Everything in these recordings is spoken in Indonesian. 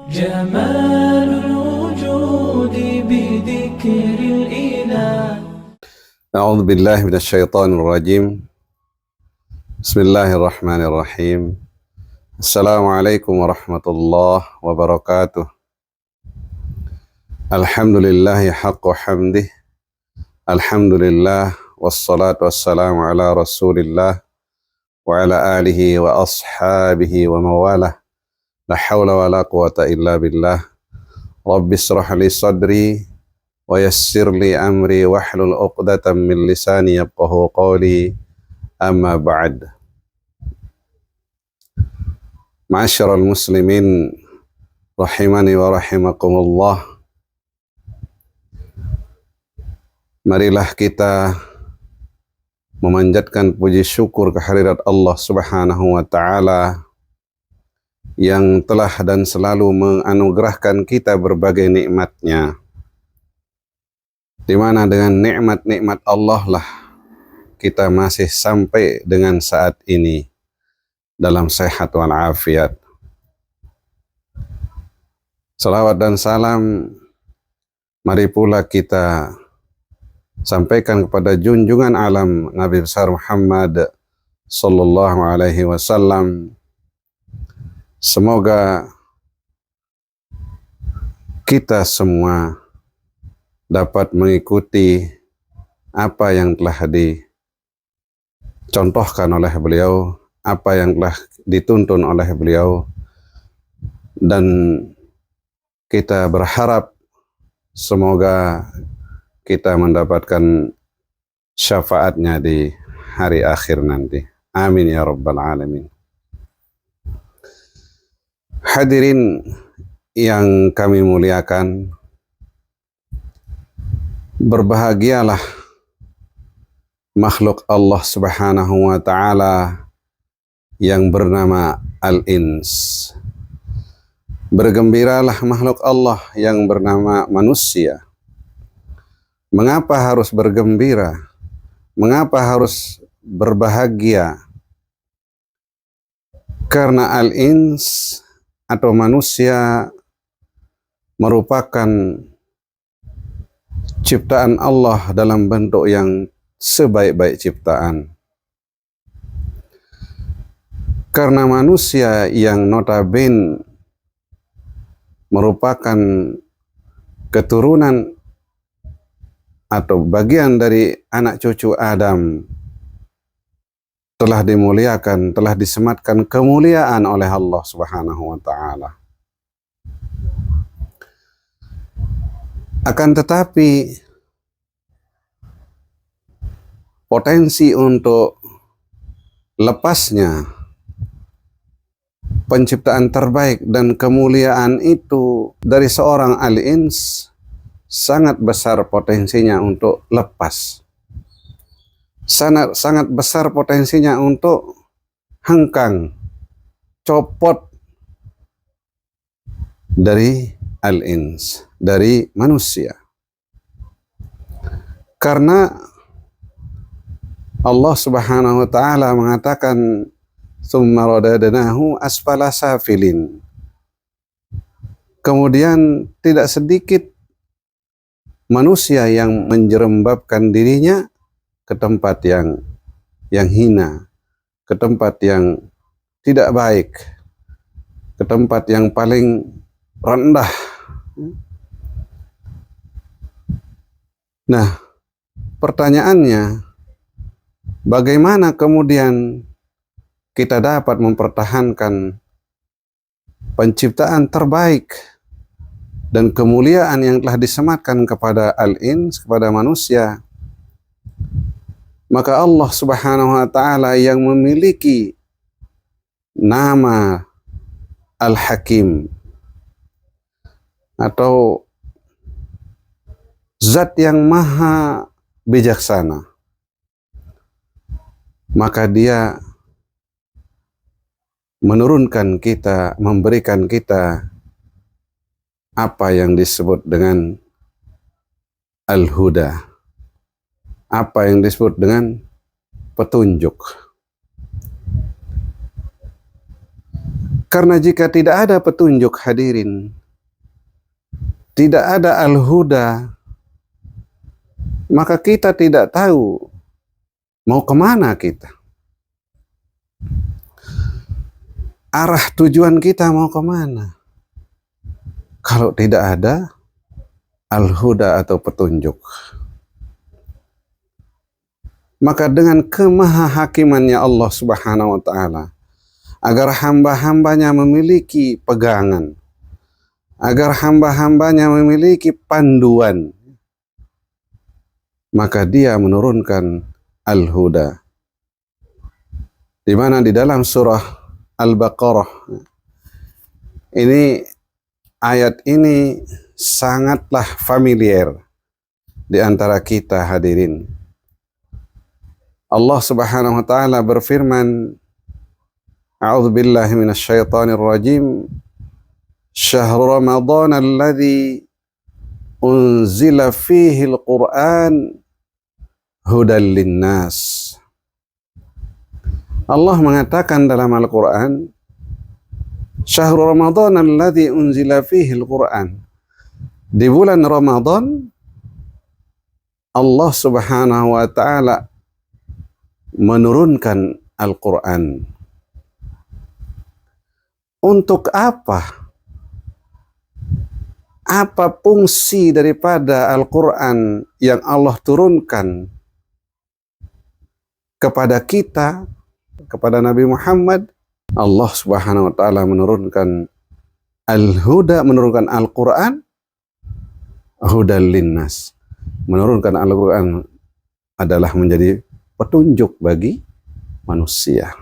جمال الوجود بذكر الإله. أعوذ بالله من الشيطان الرجيم. بسم الله الرحمن الرحيم. السلام عليكم ورحمة الله وبركاته. الحمد لله حق حمده. الحمد لله والصلاة والسلام على رسول الله وعلى آله وأصحابه ومواله. لا حول ولا قوة إلا بالله. رب اشرح لي صدري ويسر لي أمري واحلل عقدة من لساني يفقهوا قولي. أما بعد. Ma'asyiral muslimin rahimani wa rahimakumullah. Marilah kita memanjatkan puji syukur kehadirat Allah Subhanahu wa taala yang telah dan selalu menganugerahkan kita berbagai nikmat-Nya. Di mana dengan nikmat-nikmat Allah lah kita masih sampai dengan saat ini dalam sehat wal afiat. Salawat dan salam mari pula kita sampaikan kepada junjungan alam Nabi besar Muhammad sallallahu alaihi wasallam. Semoga kita semua dapat mengikuti apa yang telah dicontohkan oleh beliau, apa yang telah dituntun oleh beliau, dan kita berharap semoga kita mendapatkan syafaatnya di hari akhir nanti. Amin ya rabbal alamin. Hadirin yang kami muliakan, berbahagialah makhluk Allah Subhanahu wa taala yang bernama Al-Ins. Bergembiralah makhluk Allah yang bernama manusia. Mengapa harus bergembira? Mengapa harus berbahagia? Karena Al-Ins atau manusia merupakan ciptaan Allah dalam bentuk yang sebaik-baik ciptaan. Karena manusia yang notabene merupakan keturunan atau bagian dari anak cucu Adam, telah dimuliakan, telah disematkan kemuliaan oleh Allah Subhanahu wa taala. Akan tetapi potensi untuk lepasnya penciptaan terbaik dan kemuliaan itu dari seorang Al-Ins sangat besar potensinya untuk lepas. Sangat besar potensinya untuk hengkang, copot dari Al-Ins, dari manusia. Karena Allah Subhanahu wa taala mengatakan tsumma radadnahu asfala safilin. Kemudian tidak sedikit manusia yang menjerembabkan dirinya ke tempat yang hina, ke tempat yang tidak baik, ke tempat yang paling rendah. Nah, pertanyaannya, bagaimana kemudian kita dapat mempertahankan penciptaan terbaik dan kemuliaan yang telah disematkan kepada Al-Ins, kepada manusia? Maka Allah Subhanahu wa taala yang memiliki nama Al-Hakim atau zat yang maha bijaksana, maka dia menurunkan kita, memberikan kita apa yang disebut dengan Al-Huda, apa yang disebut dengan petunjuk. Karena jika tidak ada petunjuk hadirin, tidak ada al-huda, maka kita tidak tahu mau kemana kita. Arah tujuan kita mau kemana. Kalau tidak ada al-huda atau petunjuk. Maka dengan kemahahakimannya Allah Subhanahu wa ta'ala, agar hamba-hambanya memiliki pegangan, agar hamba-hambanya memiliki panduan, maka dia menurunkan al-huda. Di mana di dalam surah Al-Baqarah, ini ayat ini sangatlah familiar di antara kita hadirin. Allah Subhanahu wa taala berfirman, A'udzu billahi minasyaitonir rajim. Syahrul Ramadan alladzi unzila fihi al-Qur'an hudal linnas. Allah mengatakan dalam Al-Qur'an, Syahrul Ramadan alladzi unzila fihi al-Qur'an. Di bulan Ramadan Allah Subhanahu wa taala menurunkan Al-Qur'an. Untuk apa? Apa fungsi daripada Al-Quran yang Allah turunkan kepada kita, kepada Nabi Muhammad? Allah Subhanahu wa ta'ala menurunkan Al-Huda, menurunkan Al-Quran hudal linnas. Menurunkan Al-Quran adalah menjadi petunjuk bagi manusia.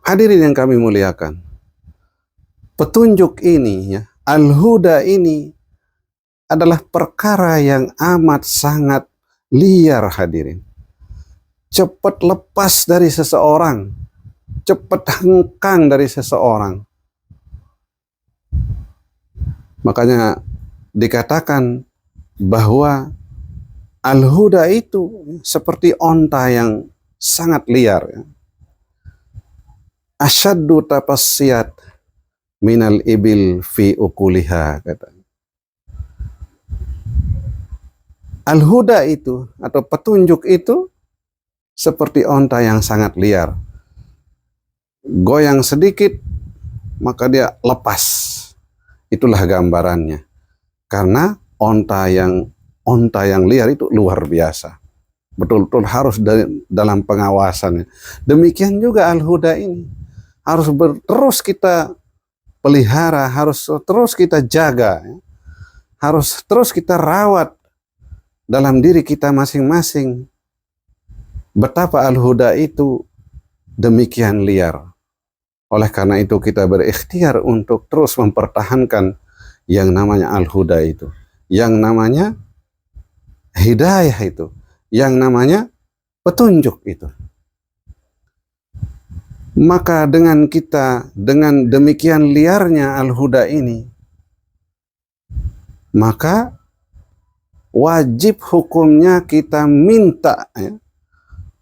Hadirin yang kami muliakan, petunjuk ini, ya, al-huda ini adalah perkara yang amat sangat liar hadirin. Cepat lepas dari seseorang, cepat hengkang dari seseorang. Makanya dikatakan bahwa al-huda itu seperti onta yang sangat liar. Asyaddu tapassiyat minal ibil fi ukuliha, kata. Al-huda itu atau petunjuk itu seperti onta yang sangat liar. Goyang sedikit maka dia lepas. Itulah gambarannya. Karena onta yang liar itu luar biasa. Betul-betul harus dalam pengawasannya. Demikian juga al-huda ini. Harus terus kita pelihara, harus terus kita jaga. Harus terus kita rawat dalam diri kita masing-masing. Betapa al-huda itu demikian liar. Oleh karena itu kita berikhtiar untuk terus mempertahankan yang namanya al-huda itu. Yang namanya hidayah itu, yang namanya petunjuk itu. Maka dengan demikian liarnya al-huda ini, maka wajib hukumnya kita minta, ya,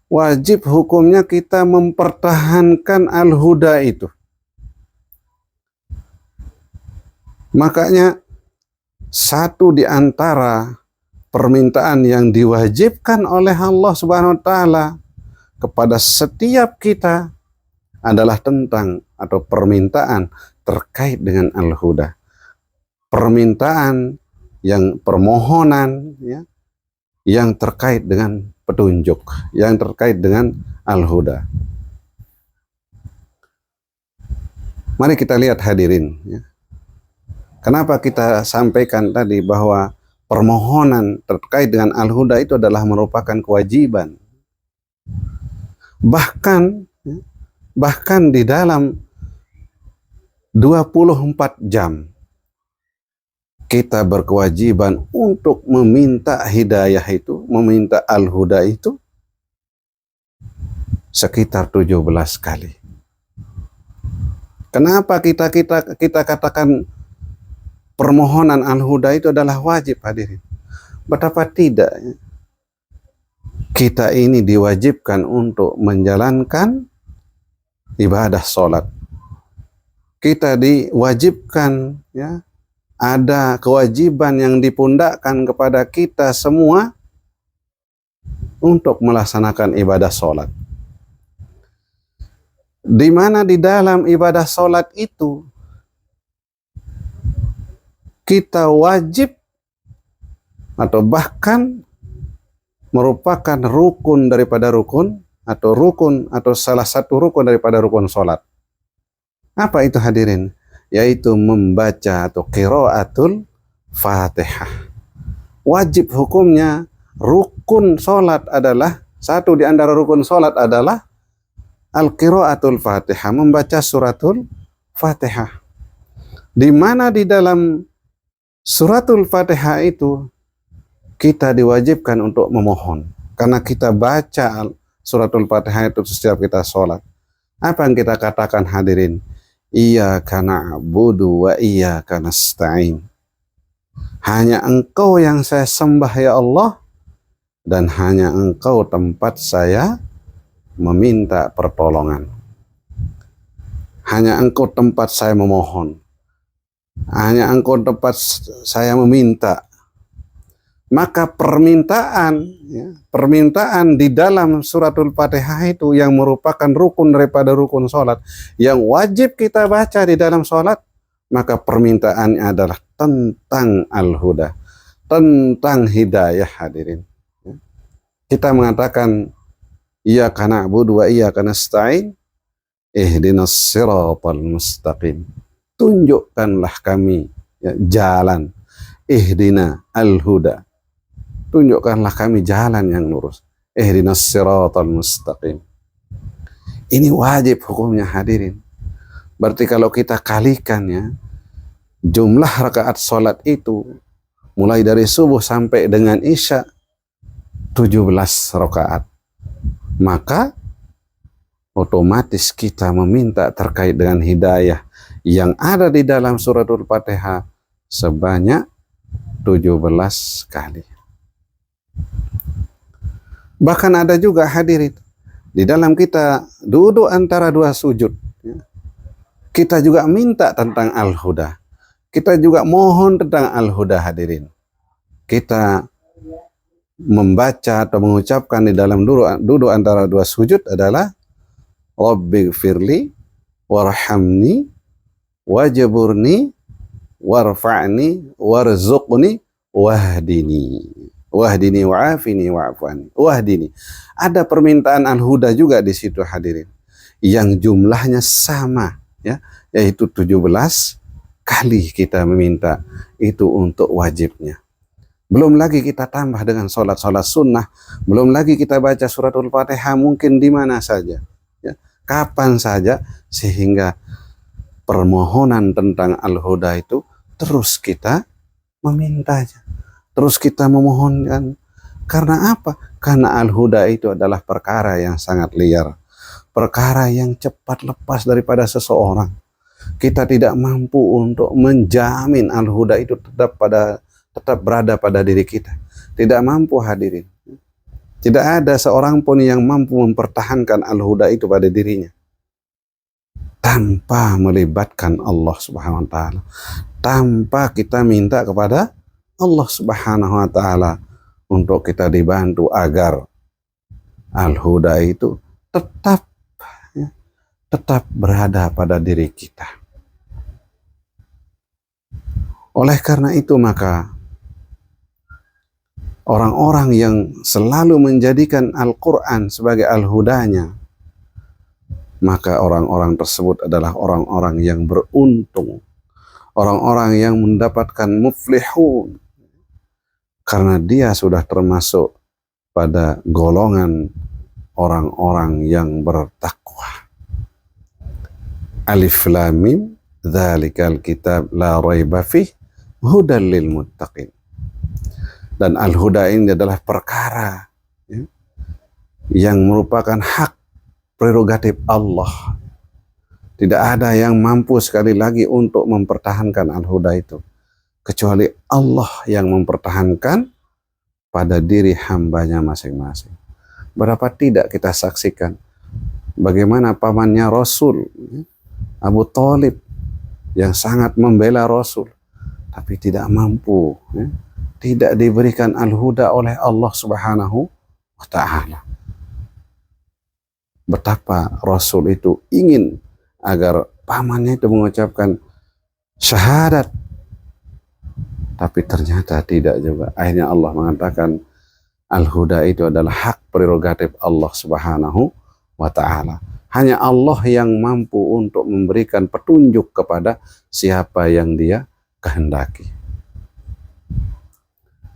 wajib hukumnya kita mempertahankan al-huda itu. Makanya satu di antara permintaan yang diwajibkan oleh Allah Subhanahu wa taala kepada setiap kita adalah tentang atau permintaan terkait dengan al-huda. Permintaan yang permohonan, ya, yang terkait dengan petunjuk, yang terkait dengan al-huda. Mari kita lihat hadirin, ya. Kenapa kita sampaikan tadi bahwa permohonan terkait dengan al-huda itu adalah merupakan kewajiban. Bahkan di dalam 24 jam kita berkewajiban untuk meminta hidayah itu, meminta al-huda itu sekitar 17 kali. Kenapa kita katakan permohonan al-huda itu adalah wajib hadirin? Betapa tidak, ya? Kita ini diwajibkan untuk menjalankan ibadah sholat. kita diwajibkan, ya, ada kewajiban yang dipundakkan kepada kita semua untuk melaksanakan ibadah sholat. Di mana di dalam ibadah sholat itu kita wajib atau bahkan merupakan rukun daripada rukun atau salah satu rukun daripada rukun sholat. Apa itu hadirin? Yaitu membaca atau qiraatul Fatihah. Wajib hukumnya rukun sholat adalah, satu di antara rukun sholat adalah al-qiraatul Fatihah, membaca suratul Fatihah. Di mana di dalam suratul Fatihah itu kita diwajibkan untuk memohon. Karena kita baca suratul Fatihah itu setiap kita sholat. Apa yang kita katakan hadirin? Iyyaka na'budu wa iyyaka nasta'in. Hanya Engkau yang saya sembah ya Allah, dan hanya Engkau tempat saya meminta pertolongan. Hanya Engkau tempat saya memohon. Hanya Engkau tempat saya meminta. Maka permintaan di dalam suratul Fatihah itu yang merupakan rukun daripada rukun sholat, yang wajib kita baca di dalam sholat, maka permintaannya adalah tentang al-huda, tentang hidayah hadirin. Kita mengatakan iyyaka na'budu wa iyyaka nasta'in ihdinas siratal mustaqim. Tunjukkanlah kami, ya, jalan. Ihdina al-huda. Tunjukkanlah kami jalan yang lurus. Ihdinas siratal mustaqim. Ini wajib hukumnya hadirin. Berarti kalau kita kalikan, ya, jumlah rakaat sholat itu mulai dari subuh sampai dengan isya 17 rakaat. Maka otomatis kita meminta terkait dengan hidayah yang ada di dalam suratul Fatihah sebanyak 17 kali. Bahkan ada juga hadirin, di dalam kita duduk antara dua sujud, ya, kita juga minta tentang al-huda. Kita juga mohon tentang al-huda hadirin. Kita membaca atau mengucapkan di dalam duduk antara dua sujud adalah Rabbighfirli warhamni wajburni warfa'ni warzuqni wahdini wa'afini wa'afani wahdini. Ada permintaan al-huda juga di situ hadirin, yang jumlahnya sama, ya, yaitu 17 kali kita meminta itu untuk wajibnya. Belum lagi kita tambah dengan sholat-sholat sunnah, belum lagi kita baca suratul Fatihah mungkin di mana saja, ya, kapan saja, sehingga permohonan tentang al-huda itu terus kita memintanya, terus kita memohonkan. Karena apa? Karena al-huda itu adalah perkara yang sangat liar, perkara yang cepat lepas daripada seseorang. Kita tidak mampu untuk menjamin al-huda itu tetap berada pada diri kita. Tidak mampu hadirin. Tidak ada seorang pun yang mampu mempertahankan al-huda itu pada dirinya tanpa melibatkan Allah Subhanahu wa taala, tanpa kita minta kepada Allah Subhanahu wa taala untuk kita dibantu agar al-huda itu tetap berada pada diri kita. Oleh karena itu maka orang-orang yang selalu menjadikan Al-Quran sebagai al-hudanya, maka orang-orang tersebut adalah orang-orang yang beruntung, orang-orang yang mendapatkan muflihun, karena dia sudah termasuk pada golongan orang-orang yang bertakwa. Alif Lam Mim dzalikal kitab la raiba fih hudal lil muttaqin. Dan al-huda ini adalah perkara, ya, yang merupakan hak prerogatif Allah. Tidak ada yang mampu sekali lagi untuk mempertahankan al-huda itu kecuali Allah yang mempertahankan pada diri hambanya masing-masing. Berapa tidak kita saksikan bagaimana pamannya Rasul, Abu Thalib, yang sangat membela Rasul, tapi tidak mampu, ya, tidak diberikan al-huda oleh Allah Subhanahu wa Ta'ala. Betapa Rasul itu ingin agar pamannya itu mengucapkan syahadat, tapi ternyata tidak juga. Akhirnya Allah mengatakan al-huda itu adalah hak prerogatif Allah Subhanahu wa Ta'ala. Hanya Allah yang mampu untuk memberikan petunjuk kepada siapa yang Dia kehendaki.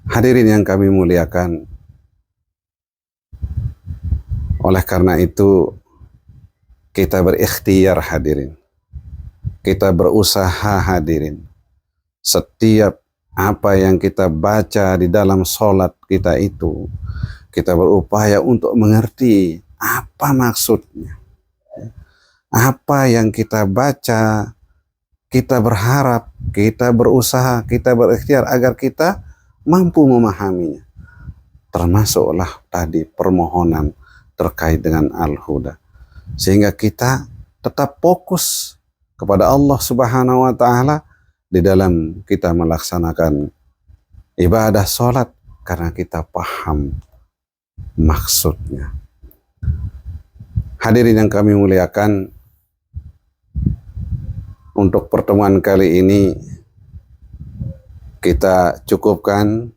Hadirin yang kami muliakan, oleh karena itu kita berikhtiar hadirin, kita berusaha hadirin. Setiap apa yang kita baca di dalam sholat kita itu, kita berupaya untuk mengerti apa maksudnya. Apa yang kita baca, kita berharap, kita berusaha, kita berikhtiar agar kita mampu memahaminya. Termasuklah tadi permohonan terkait dengan al-huda. Sehingga kita tetap fokus kepada Allah Subhanahu wa Ta'ala di dalam kita melaksanakan ibadah sholat, karena kita paham maksudnya. Hadirin yang kami muliakan, untuk pertemuan kali ini kita cukupkan.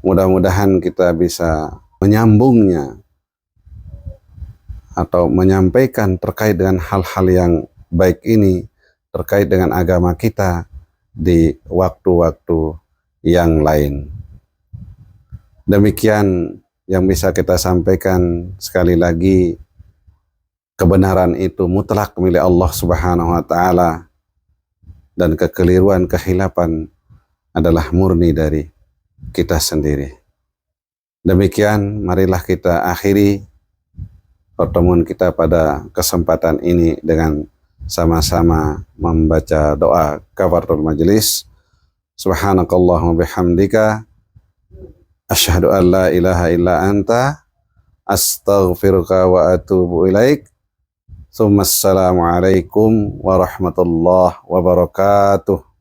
Mudah-mudahan kita bisa menyambungnya atau menyampaikan terkait dengan hal-hal yang baik ini, terkait dengan agama kita di waktu-waktu yang lain. Demikian yang bisa kita sampaikan. Sekali lagi, kebenaran itu mutlak milik Allah Subhanahu wa Ta'ala, dan kekeliruan, kehilapan adalah murni dari kita sendiri. Demikian, marilah kita akhiri pertemuan kita pada kesempatan ini dengan sama-sama membaca doa kafaratul majelis. Subhanakallahumma bihamdika asyhadu an la ilaha illa anta astaghfiruka wa atubu ilaik. Assalamualaikum warahmatullahi wabarakatuh.